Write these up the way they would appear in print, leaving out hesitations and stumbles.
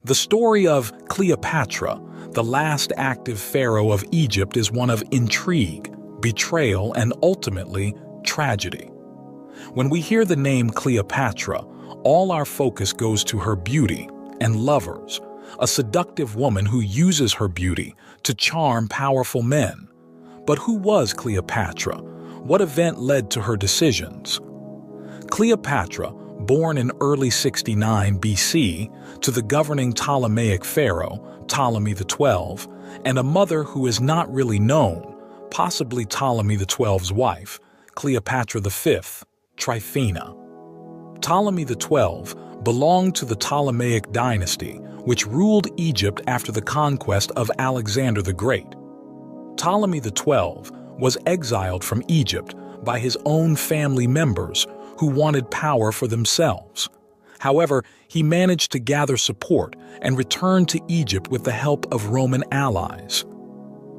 The story of Cleopatra, the last active pharaoh of Egypt, is one of intrigue, betrayal, and ultimately tragedy. When we hear the name Cleopatra, all our focus goes to her beauty and lovers, a seductive woman who uses her beauty to charm powerful men. But who was Cleopatra? What event led to her decisions? Cleopatra, born in early 69 BC to the governing Ptolemaic pharaoh, Ptolemy XII, and a mother who is not really known, possibly Ptolemy XII's wife, Cleopatra V, Tryphena. Ptolemy XII belonged to the Ptolemaic dynasty, which ruled Egypt after the conquest of Alexander the Great. Ptolemy XII was exiled from Egypt by his own family members who wanted power for themselves. However, he managed to gather support and return to Egypt with the help of Roman allies.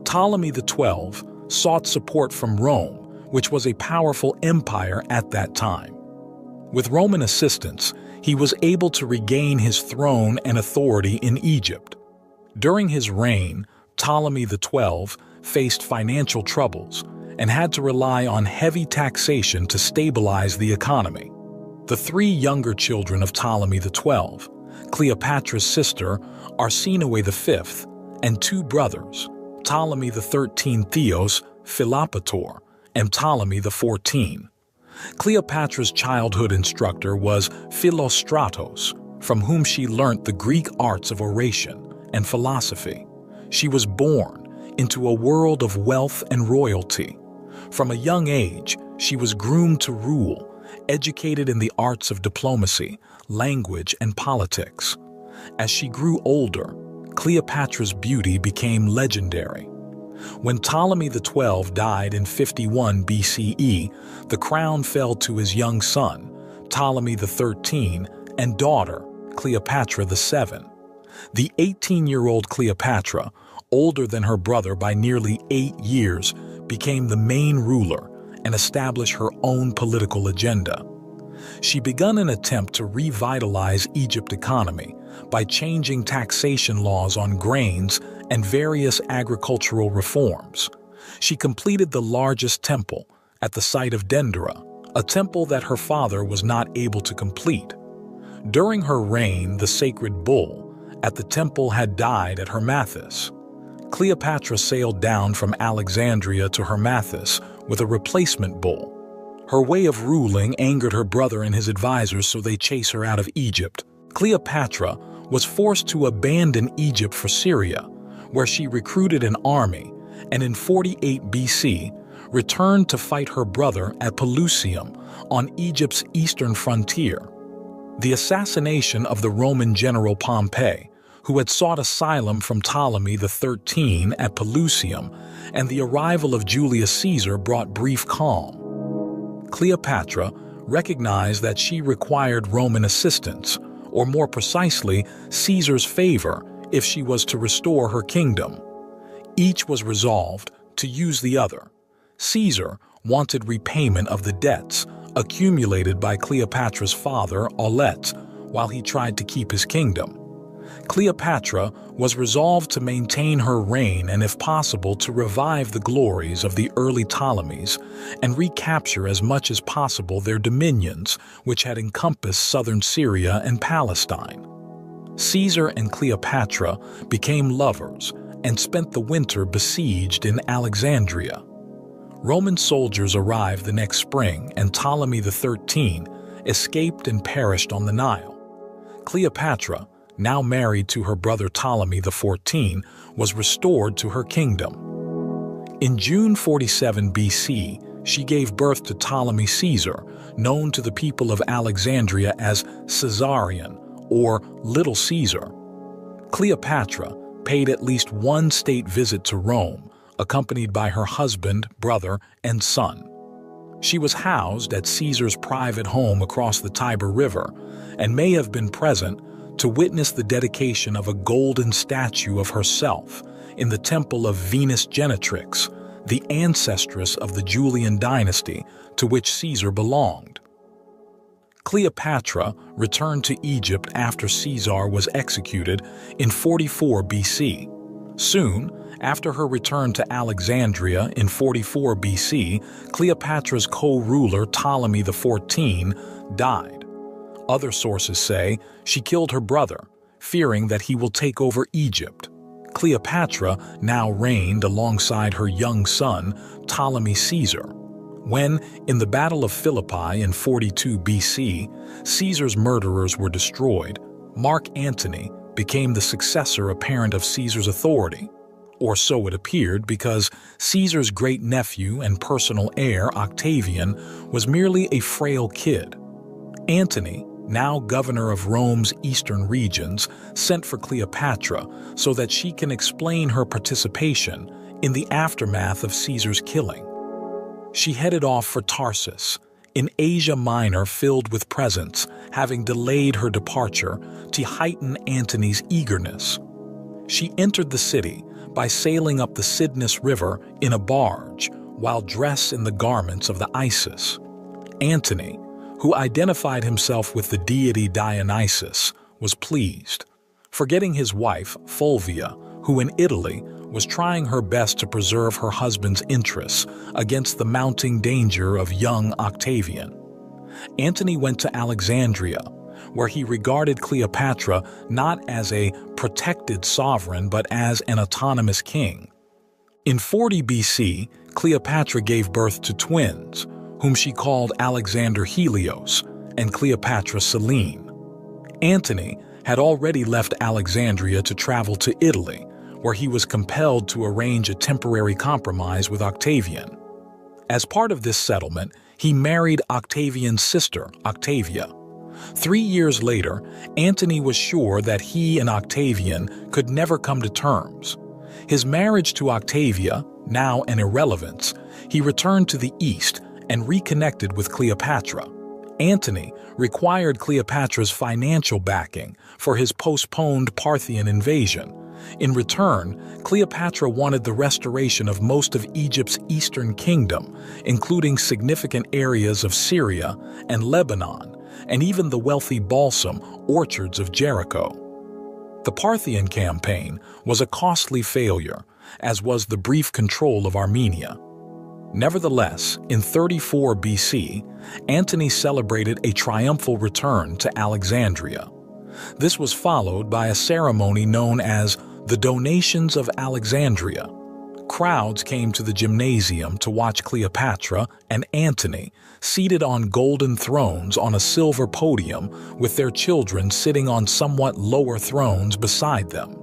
Ptolemy XII sought support from Rome, which was a powerful empire at that time. With Roman assistance, he was able to regain his throne and authority in Egypt. During his reign, Ptolemy XII faced financial troubles and had to rely on heavy taxation to stabilize the economy. The three younger children of Ptolemy XII, Cleopatra's sister, Arsinoe V, and two brothers, Ptolemy XIII Theos, Philopator, and Ptolemy XIV. Cleopatra's childhood instructor was Philostratos, from whom she learnt the Greek arts of oration and philosophy. She was born into a world of wealth and royalty. From a young age, she was groomed to rule, educated in the arts of diplomacy, language, and politics. As she grew older, Cleopatra's beauty became legendary. When Ptolemy XII died in 51 BCE, the crown fell to his young son, Ptolemy XIII, and daughter, Cleopatra VII. The 18-year-old Cleopatra, older than her brother by nearly 8 years, became the main ruler and established her own political agenda. She began an attempt to revitalize Egypt's economy by changing taxation laws on grains and various agricultural reforms. She completed the largest temple at the site of Dendera, a temple that her father was not able to complete. During her reign, the sacred bull at the temple had died at Hermathis. Cleopatra sailed down from Alexandria to Hermathis with a replacement bull. Her way of ruling angered her brother and his advisors, so they chased her out of Egypt. Cleopatra was forced to abandon Egypt for Syria, where she recruited an army, and in 48 BC returned to fight her brother at Pelusium on Egypt's eastern frontier. The assassination of the Roman general Pompey, who had sought asylum from Ptolemy XIII at Pelusium, and the arrival of Julius Caesar brought brief calm. Cleopatra recognized that she required Roman assistance, or more precisely, Caesar's favor, if she was to restore her kingdom. Each was resolved to use the other. Caesar wanted repayment of the debts accumulated by Cleopatra's father, Aulet, while he tried to keep his kingdom. Cleopatra was resolved to maintain her reign and, if possible, to revive the glories of the early Ptolemies and recapture as much as possible their dominions, which had encompassed southern Syria and Palestine. Caesar and Cleopatra became lovers and spent the winter besieged in Alexandria. Roman soldiers arrived the next spring, and Ptolemy XIII escaped and perished on the Nile. Cleopatra, now married to her brother Ptolemy XIV, was restored to her kingdom. In June 47 BC, she gave birth to Ptolemy Caesar, known to the people of Alexandria as Caesarion, or Little Caesar. Cleopatra paid at least one state visit to Rome, accompanied by her husband, brother, and son. She was housed at Caesar's private home across the Tiber River and may have been present to witness the dedication of a golden statue of herself in the temple of Venus Genetrix, the ancestress of the Julian dynasty to which Caesar belonged. Cleopatra returned to Egypt after Caesar was executed in 44 BC. Soon after her return to Alexandria in 44 BC, Cleopatra's co-ruler Ptolemy XIV died. Other sources say she killed her brother, fearing that he will take over Egypt. Cleopatra now reigned alongside her young son, Ptolemy Caesar. When, in the Battle of Philippi in 42 BC, Caesar's murderers were destroyed, Mark Antony became the successor apparent of Caesar's authority. Or so it appeared, because Caesar's great-nephew and personal heir, Octavian, was merely a frail kid. Antony, now governor of Rome's eastern regions, sent for Cleopatra so that she can explain her participation in the aftermath of Caesar's killing. She headed off for Tarsus, in Asia Minor, filled with presents, having delayed her departure to heighten Antony's eagerness. She entered the city by sailing up the Cydnus River in a barge, while dressed in the garments of the Isis. Antony, who identified himself with the deity Dionysus, was pleased. Forgetting his wife, Fulvia, who in Italy was trying her best to preserve her husband's interests against the mounting danger of young Octavian. Antony went to Alexandria, where he regarded Cleopatra not as a protected sovereign but as an autonomous king. In 40 BC, Cleopatra gave birth to twins, whom she called Alexander Helios and Cleopatra Selene. Antony had already left Alexandria to travel to Italy, where he was compelled to arrange a temporary compromise with Octavian. As part of this settlement, he married Octavian's sister, Octavia. 3 years later, Antony was sure that he and Octavian could never come to terms. His marriage to Octavia, now an irrelevance, he returned to the east and reconnected with Cleopatra. Antony required Cleopatra's financial backing for his postponed Parthian invasion. In return, Cleopatra wanted the restoration of most of Egypt's eastern kingdom, including significant areas of Syria and Lebanon, and even the wealthy balsam orchards of Jericho. The Parthian campaign was a costly failure, as was the brief control of Armenia. Nevertheless, in 34 BC, Antony celebrated a triumphal return to Alexandria. This was followed by a ceremony known as the Donations of Alexandria. Crowds came to the gymnasium to watch Cleopatra and Antony seated on golden thrones on a silver podium, with their children sitting on somewhat lower thrones beside them.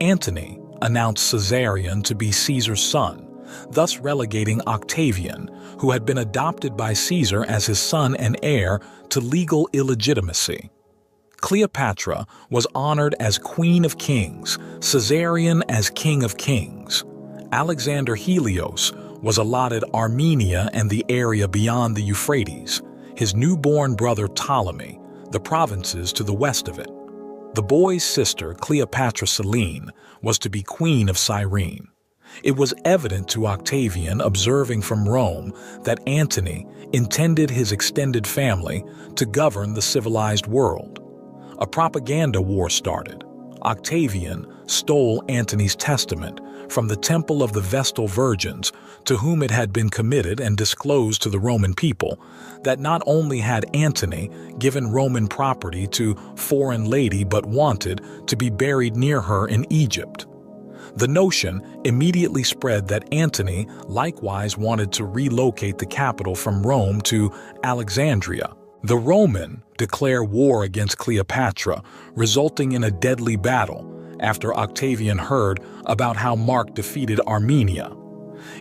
Antony announced Caesarion to be Caesar's son, thus relegating Octavian, who had been adopted by Caesar as his son and heir, to legal illegitimacy. Cleopatra was honored as Queen of Kings, Caesarion as King of Kings. Alexander Helios was allotted Armenia and the area beyond the Euphrates, his newborn brother Ptolemy, the provinces to the west of it. The boy's sister, Cleopatra Selene, was to be Queen of Cyrene. It was evident to Octavian, observing from Rome, that Antony intended his extended family to govern the civilized world. A propaganda war started. Octavian stole Antony's testament from the temple of the Vestal Virgins, to whom it had been committed and disclosed to the Roman people that not only had Antony given Roman property to foreign lady but wanted to be buried near her in Egypt. The notion immediately spread that Antony likewise wanted to relocate the capital from Rome to Alexandria. The Roman declared war against Cleopatra, resulting in a deadly battle after Octavian heard about how Mark defeated Armenia.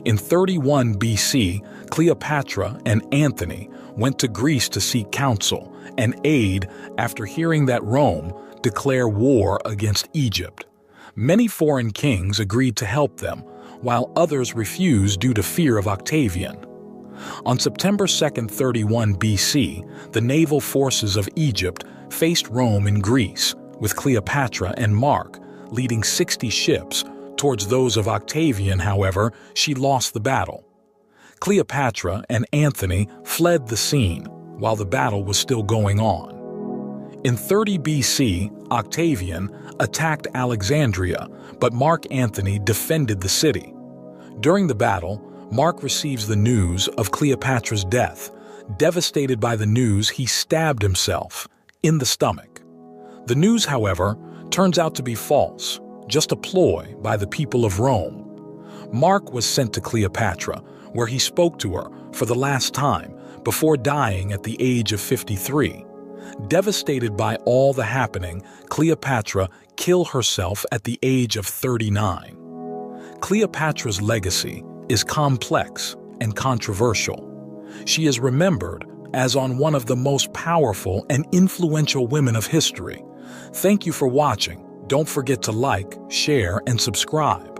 In 31 BC, Cleopatra and Antony went to Greece to seek counsel and aid after hearing that Rome declared war against Egypt. Many foreign kings agreed to help them, while others refused due to fear of Octavian. On September 2, 31 BC, the naval forces of Egypt faced Rome in Greece, with Cleopatra and Mark leading 60 ships. Towards those of Octavian, however, she lost the battle. Cleopatra and Antony fled the scene, while the battle was still going on. In 30 BC, Octavian attacked Alexandria, but Mark Antony defended the city. During the battle, Mark receives the news of Cleopatra's death. Devastated by the news, he stabbed himself in the stomach. The news, however, turns out to be false, just a ploy by the people of Rome. Mark was sent to Cleopatra, where he spoke to her for the last time before dying at the age of 53. Devastated by all the happening, Cleopatra killed herself at the age of 39. Cleopatra's legacy is complex and controversial. She is remembered as one of the most powerful and influential women of history. Thank you for watching. Don't forget to like, share, and subscribe.